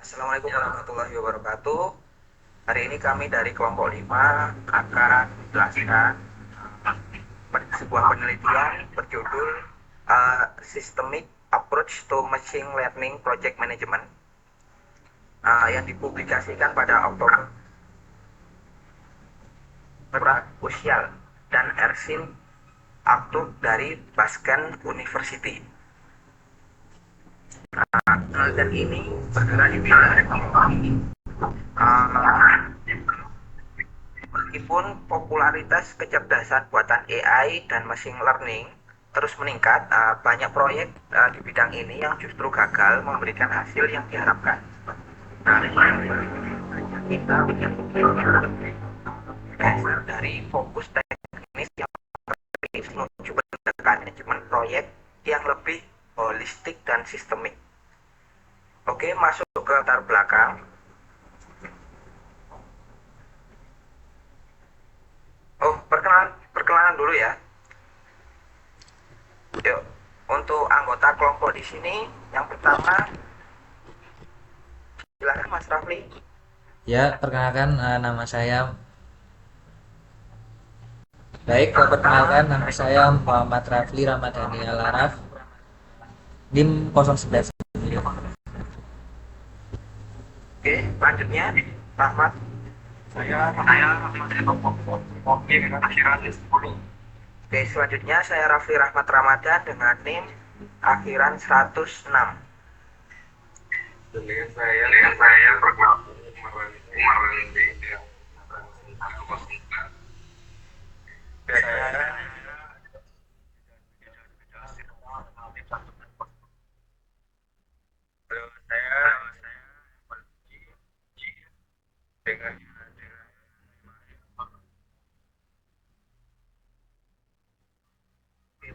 Assalamualaikum warahmatullahi wabarakatuh. Hari ini kami dari kelompok 5 akan menjelaskan sebuah penelitian berjudul Systemic Approach to Machine Learning Project Management yang dipublikasikan pada Oktober Usial dan Ersin Aktub dari Baskan University. Penelitian ini bergerak di bidang ekonomi. Meskipun popularitas kecerdasan buatan AI dan machine learning terus meningkat, banyak proyek di bidang ini yang justru gagal memberikan hasil yang diharapkan. Nah, kita dari fokus teknis yang menuju pendekatan manajemen proyek yang lebih holistik dan sistemik. Oke, masuk ke latar belakang. Oh, perkenalan dulu ya. Yuk, untuk anggota kelompok di sini, yang pertama, silakan Mas Rafli. Ya, perkenalkan nama saya. Baik, perkenalkan nama saya Muhammad Rafli Ramadhani Alaraf, NIM 011. Oke, selanjutnya Rahmat. Saya Oke, akhiran 10. Oke, selanjutnya saya Rafli Rahmat Ramadan dengan NIM akhiran 106. Dengan saya perkenalkan Umar Randi ya. Saya dengan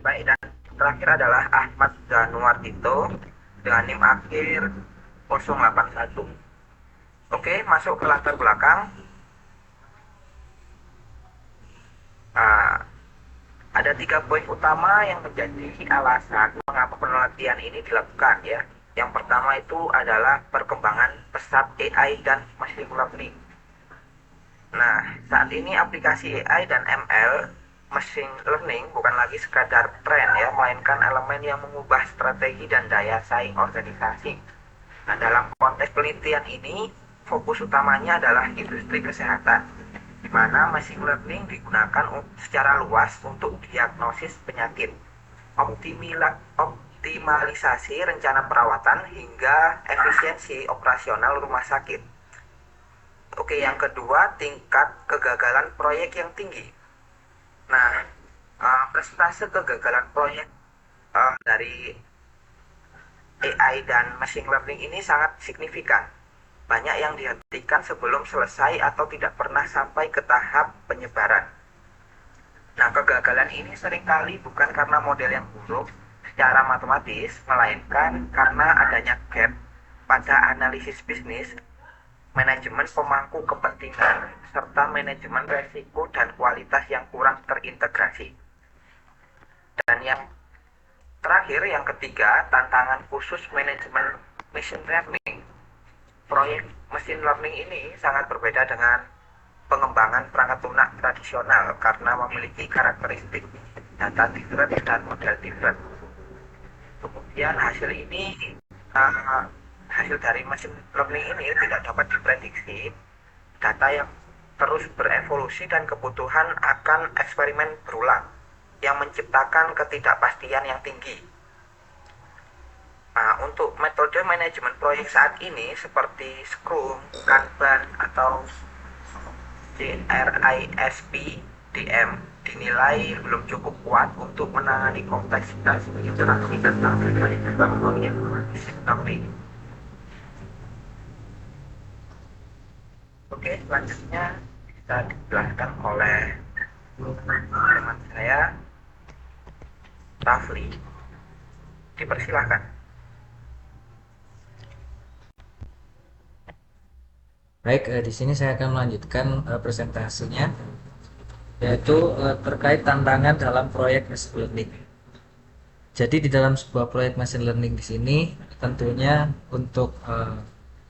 baik, dan terakhir adalah Ahmad Zanuar Tito dengan NIM akhir 081. Oke, masuk ke latar belakang. Nah, ada 3 poin utama yang menjadi alasan mengapa penelitian ini dilakukan ya. Yang pertama itu adalah perkembangan pesat AI dan machine learning. Nah, saat ini aplikasi AI dan ML machine learning bukan lagi sekadar tren ya, melainkan elemen yang mengubah strategi dan daya saing organisasi. Nah, dalam konteks penelitian ini, fokus utamanya adalah industri kesehatan, di mana machine learning digunakan secara luas untuk diagnosis penyakit, optimalisasi rencana perawatan, hingga efisiensi operasional rumah sakit. Oke, yang kedua, tingkat kegagalan proyek yang tinggi. Nah, persentase kegagalan proyek dari AI dan machine learning ini sangat signifikan. Banyak yang dihentikan sebelum selesai atau tidak pernah sampai ke tahap penyebaran. Nah, kegagalan ini seringkali bukan karena model yang buruk secara matematis, melainkan karena adanya gap pada analisis bisnis, manajemen pemangku kepentingan, serta manajemen resiko dan kualitas yang kurang terintegrasi. Dan yang terakhir, yang ketiga, tantangan khusus manajemen machine learning. Proyek machine learning ini sangat berbeda dengan pengembangan perangkat lunak tradisional karena memiliki karakteristik data different dan model different. Kemudian hasil dari machine learning ini tidak dapat diprediksi, data yang terus berevolusi, dan kebutuhan akan eksperimen berulang yang menciptakan ketidakpastian yang tinggi. Nah, untuk metode manajemen proyek saat ini seperti Scrum, Kanban, atau CRISP, DM dinilai belum cukup kuat untuk menangani kompleksitas interaksi tentang teknologi. Oke, selanjutnya bisa dijelaskan oleh teman saya, Rafli. Dipersilahkan. Baik, di sini saya akan melanjutkan presentasinya, yaitu terkait tantangan dalam proyek machine learning. Jadi di dalam sebuah proyek machine learning di sini tentunya untuk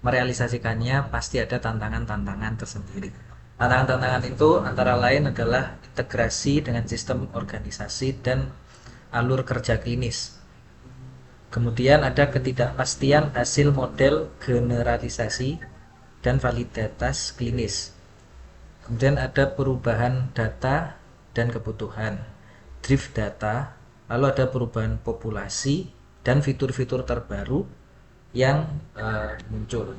merealisasikannya pasti ada tantangan-tantangan tersendiri. Tantangan-tantangan itu antara lain adalah integrasi dengan sistem organisasi dan alur kerja klinis. Kemudian ada ketidakpastian hasil model generalisasi dan validitas klinis. Kemudian ada perubahan data dan kebutuhan, drift data, lalu ada perubahan populasi dan fitur-fitur terbaru yang muncul.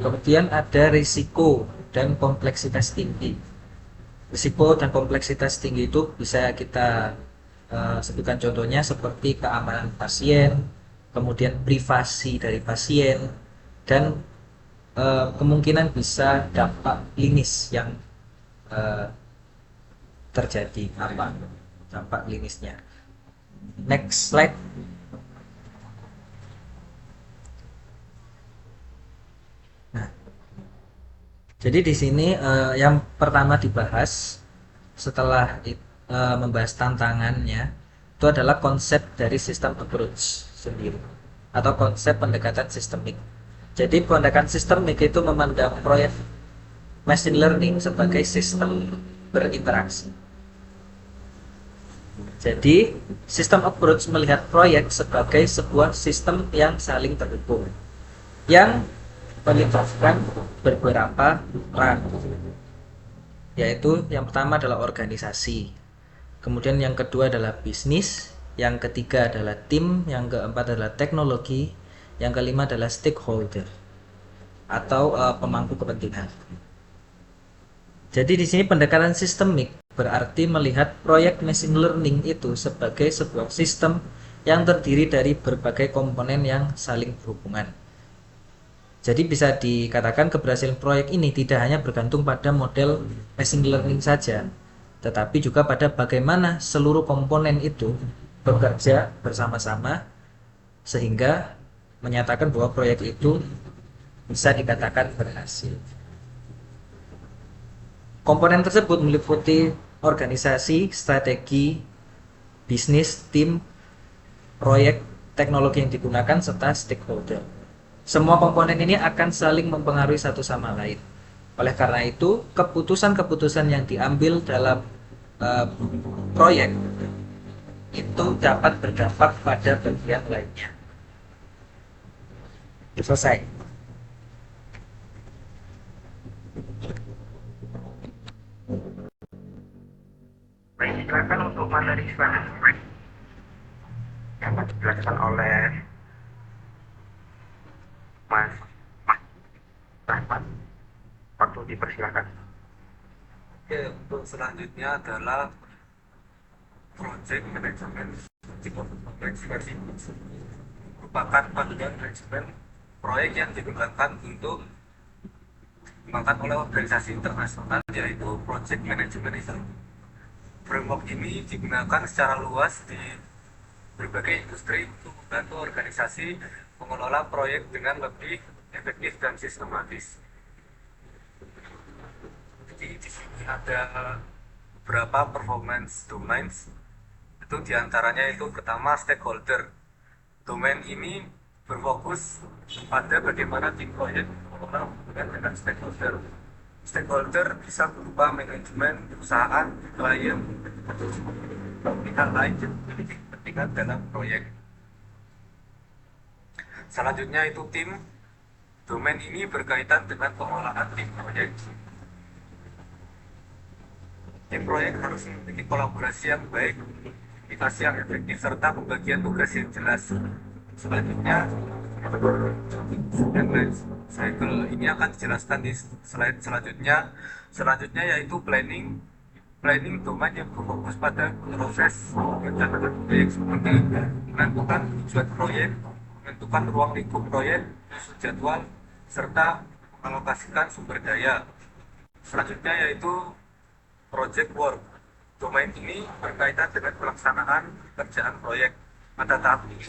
Kemudian ada risiko dan kompleksitas tinggi. Risiko dan kompleksitas tinggi itu bisa kita sebutkan contohnya seperti keamanan pasien, kemudian privasi dari pasien, dan kemungkinan bisa dampak klinis yang terjadi apa dampak klinisnya. Next slide. Nah, jadi di sini yang pertama dibahas setelah membahas tantangannya itu adalah konsep dari sistem approach sendiri atau konsep pendekatan sistemik. Jadi pendekatan sistemik itu memandang proyek machine learning sebagai sistem berinteraksi. Jadi sistem approach melihat proyek sebagai sebuah sistem yang saling terhubung yang melibatkan beberapa peran, yaitu yang pertama adalah organisasi, kemudian yang kedua adalah bisnis, yang ketiga adalah tim, yang keempat adalah teknologi, yang kelima adalah stakeholder atau pemangku kepentingan. Jadi di sini pendekatan sistemik berarti melihat proyek machine learning itu sebagai sebuah sistem yang terdiri dari berbagai komponen yang saling berhubungan. Jadi bisa dikatakan keberhasilan proyek ini tidak hanya bergantung pada model machine learning saja, tetapi juga pada bagaimana seluruh komponen itu bekerja bersama-sama sehingga menyatakan bahwa proyek itu bisa dikatakan berhasil. Komponen tersebut meliputi organisasi, strategi, bisnis, tim, proyek, teknologi yang digunakan, serta stakeholder. Semua komponen ini akan saling mempengaruhi satu sama lain. Oleh karena itu, keputusan-keputusan yang diambil dalam proyek itu dapat berdampak pada bagian lainnya. Selesai. Baik, silakan untuk materi selanjutnya yang akan dijelaskan oleh Mas Rahmat. Waktu dipersilakan. Oke, untuk selanjutnya adalah project management ekspresi merupakan panduan manajemen proyek yang dikembangkan untuk dikembangkan oleh organisasi internasional, yaitu project management. Framework ini digunakan secara luas di berbagai industri untuk membantu organisasi mengelola proyek dengan lebih efektif dan sistematis. Jadi di sini ada beberapa performance domains. Itu diantaranya itu pertama stakeholder. Domain ini berfokus pada bagaimana tim proyek mengelola hubungan dengan stakeholder. Stakeholder bisa berupa manajemen, perusahaan, klien, atau pihak lain yang memiliki kepentingan dalam proyek. Selanjutnya itu tim. Domain ini berkaitan dengan pengolahan tim proyek. Tim proyek harus memiliki kolaborasi yang baik, komunikasi yang efektif, serta pembagian tugas yang jelas. Selanjutnya, cycle ini akan dijelaskan di slide selanjutnya. Selanjutnya yaitu planning. Planning domain yang berfokus pada proses perencanaan proyek seperti menentukan tujuan proyek, menentukan ruang lingkup proyek, susun jadwal, serta mengalokasikan sumber daya. Selanjutnya yaitu project work. Domain ini berkaitan dengan pelaksanaan pekerjaan proyek. Pada tahap ini,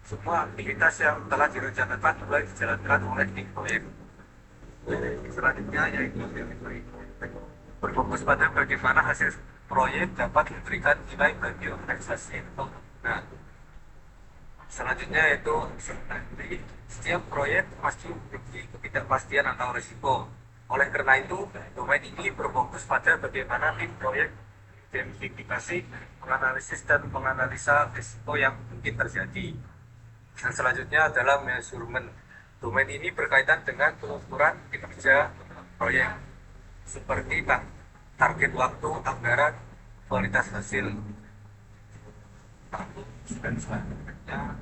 semua aktivitas yang telah direncanakan mulai dijalankan oleh tim proyek. Selanjutnya yaitu berfokus pada bagaimana hasil proyek dapat memberikan nilai bagi organisasi. Nah, Selanjutnya yaitu uncertainty. Setiap proyek pasti memiliki ketidakpastian atau risiko. Oleh karena itu, domain ini berfokus pada bagaimana tim proyek identifikasi, menganalisis dan menganalisa risiko yang mungkin terjadi. Dan selanjutnya adalah measurement. Domain ini berkaitan dengan pengukuran kinerja proyek seperti target waktu, anggaran, kualitas hasil. Dan selanjutnya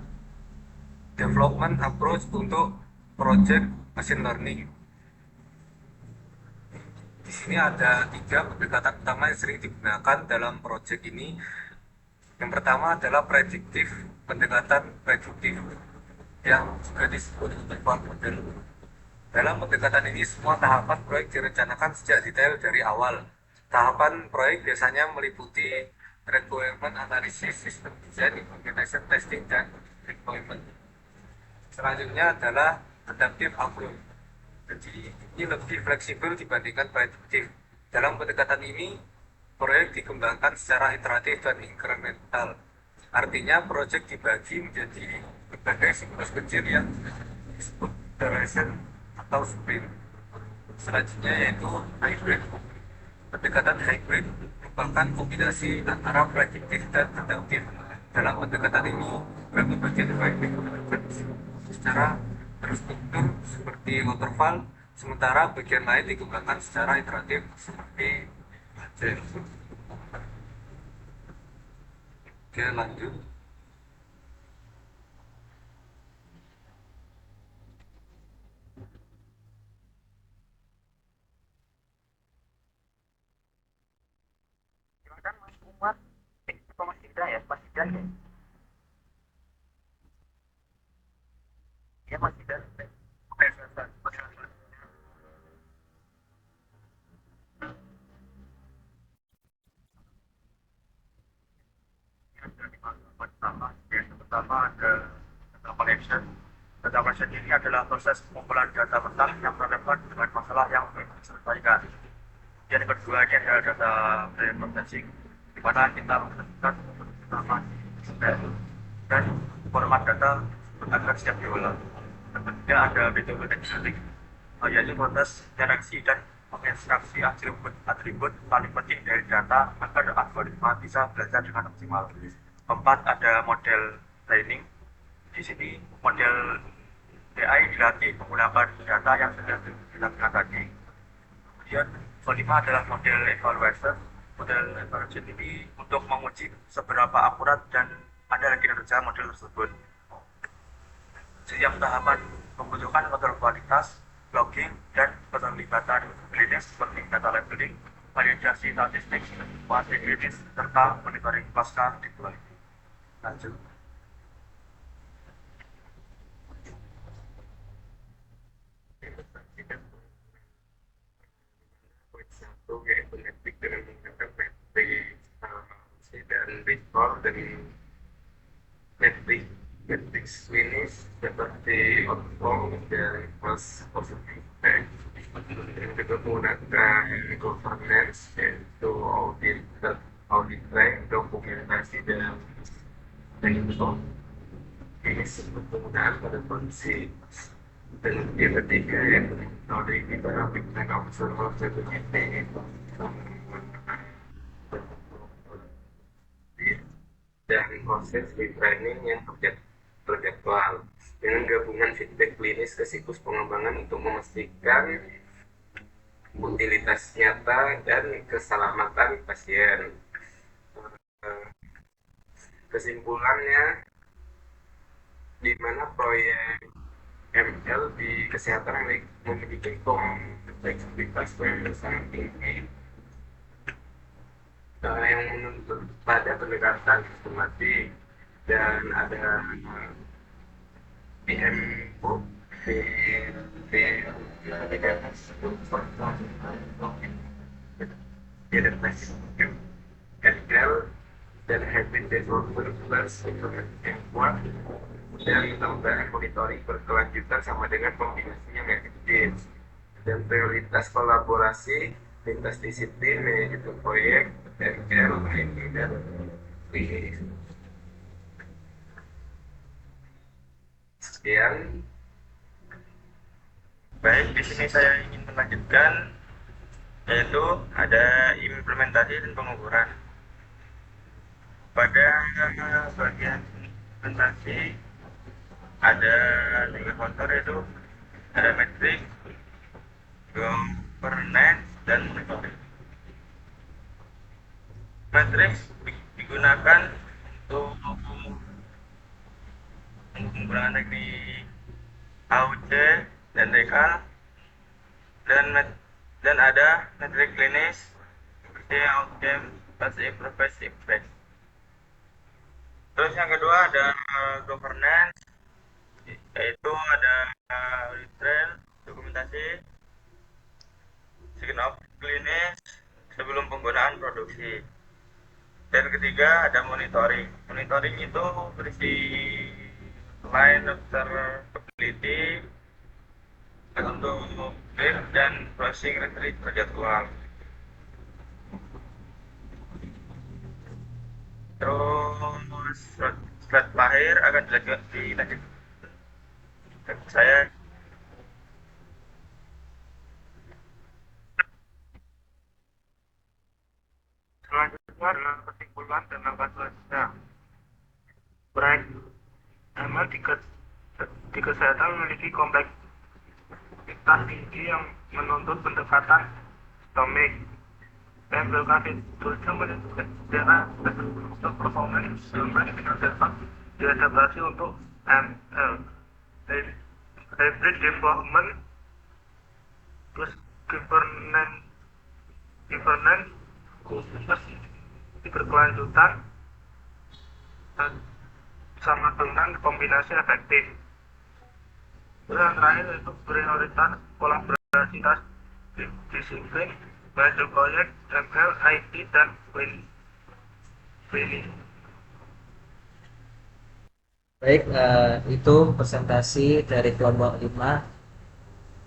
development approach untuk project machine learning. Di sini ada 3 pendekatan utama yang sering digunakan dalam project ini. Yang pertama adalah prediktif, pendekatan prediktif yang juga disebut Interval Model. Dalam pendekatan ini, semua tahapan proyek direncanakan sejak detail dari awal. Tahapan proyek biasanya meliputi requirement analysis, system design, implementation, testing, dan deployment. Selanjutnya adalah adaptive approach. Jadi ini lebih fleksibel dibandingkan prediktif. Dalam pendekatan ini, proyek dikembangkan secara iteratif dan incremental. Artinya proyek dibagi menjadi berbagai siklus kecil yang disebut iteration atau sprint. Selanjutnya yaitu hybrid. Pendekatan hybrid merupakan kombinasi antara prediktif dan adaptif. Dalam pendekatan ini, beberapa bagian proyek dikembangkan secara terstruktur seperti waterfall, sementara bagian lain dikembangkan secara iteratif seperti agile. Oke, lanjut. Silakan Mas Umar. Apa Mas Dida ya? Mas Dida ya? Iya Mas Dida. Oke, silakan. Pertama ada data collection. Data collection ini adalah proses pengumpulan data mentah yang relevan dengan masalah yang ingin diselesaikan. Yang kedua ini adalah data processing, di mana kita menentukan pertama dan format data agar siap diolah. Kemudian ada metode engineering, yaitu proses interaksi dan mengekstraksi atribut paling penting dari data agar algoritma bisa belajar dengan optimal. Keempat, ada model training. Di sini model AI dilatih menggunakan data yang sudah dilakukan tadi. Kemudian kelima adalah model evaluation. Model evaluation ini untuk menguji seberapa akurat dan ada kinerja model tersebut. Setiap tahapan membutuhkan kontrol kualitas, logging, dan keterlibatan klinis seperti data labeling, validasi statistik, kuanti klinis, serta monitoring pasca deploy. Lanjut. Satu yaitu metrik dengan menggunakan metrik dan recall dan metrik klinis seperti outcome dan cost positif dan juga menggunakan governance yaitu audit track dokumentasi dan info. Ini penggunaan pada kondisi. Dan yang ketiga yang metode kita dengan observasi ini dan proses retraining yang terjadwal dengan gabungan feedback klinis ke siklus pengembangan untuk memastikan utilitas nyata dan keselamatan pasien. Kesimpulannya, di mana proyek ML di kesehatan memiliki kompleksitas yang sangat tinggi yang menuntut pada pendekatan sistematik dan ada PMO dan habit development plus work dan tambah monitoring berkelanjutan sama dengan kombinasinya efektif dan prioritas kolaborasi lintas disiplin manajemen proyek RKL, IT dan klinis. Sekian. Baik, di sini saya ingin melanjutkan, yaitu ada implementasi dan pengukuran. Pada bagian implementasi ada 3 faktor, yaitu ada metrik, governance, dan monitoring. Matriks digunakan untuk menggunakan teknik AUC dan DECAL, dan ada metrik klinis seperti outcome, passive, progressive, effect. Terus yang kedua ada governance, yaitu ada audit trail, dokumentasi, sign off klinis sebelum penggunaan produksi. Dan ketiga ada monitoring. Monitoring itu berisi line observability untuk clear dan closing retreat terjadwal. Terus slide terakhir akan dilanjut. Saya selanjutnya adalah kesimpulan dan langkah selanjutnya. Proyek ML di kesehatan memiliki kompleksitas tinggi yang menuntut pendekatan sistemik. Pemberkasan tujuan menentukan sejarah dan untuk performance sampai dengan dapat diadaptasi untuk ML. Hybrid development, plus governance khusus berkelanjutan dan sama dengan kombinasi efektif. Terus yang terakhir itu prioritas kolaborasi disiplin, baik proyek, ML, IT, dan planning. Baik, itu presentasi dari kelompok 5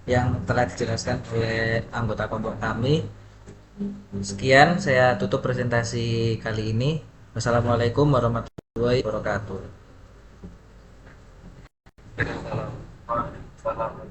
yang telah dijelaskan oleh anggota kelompok kami. Sekian, saya tutup presentasi kali ini. Wassalamualaikum warahmatullahi wabarakatuh. Salam.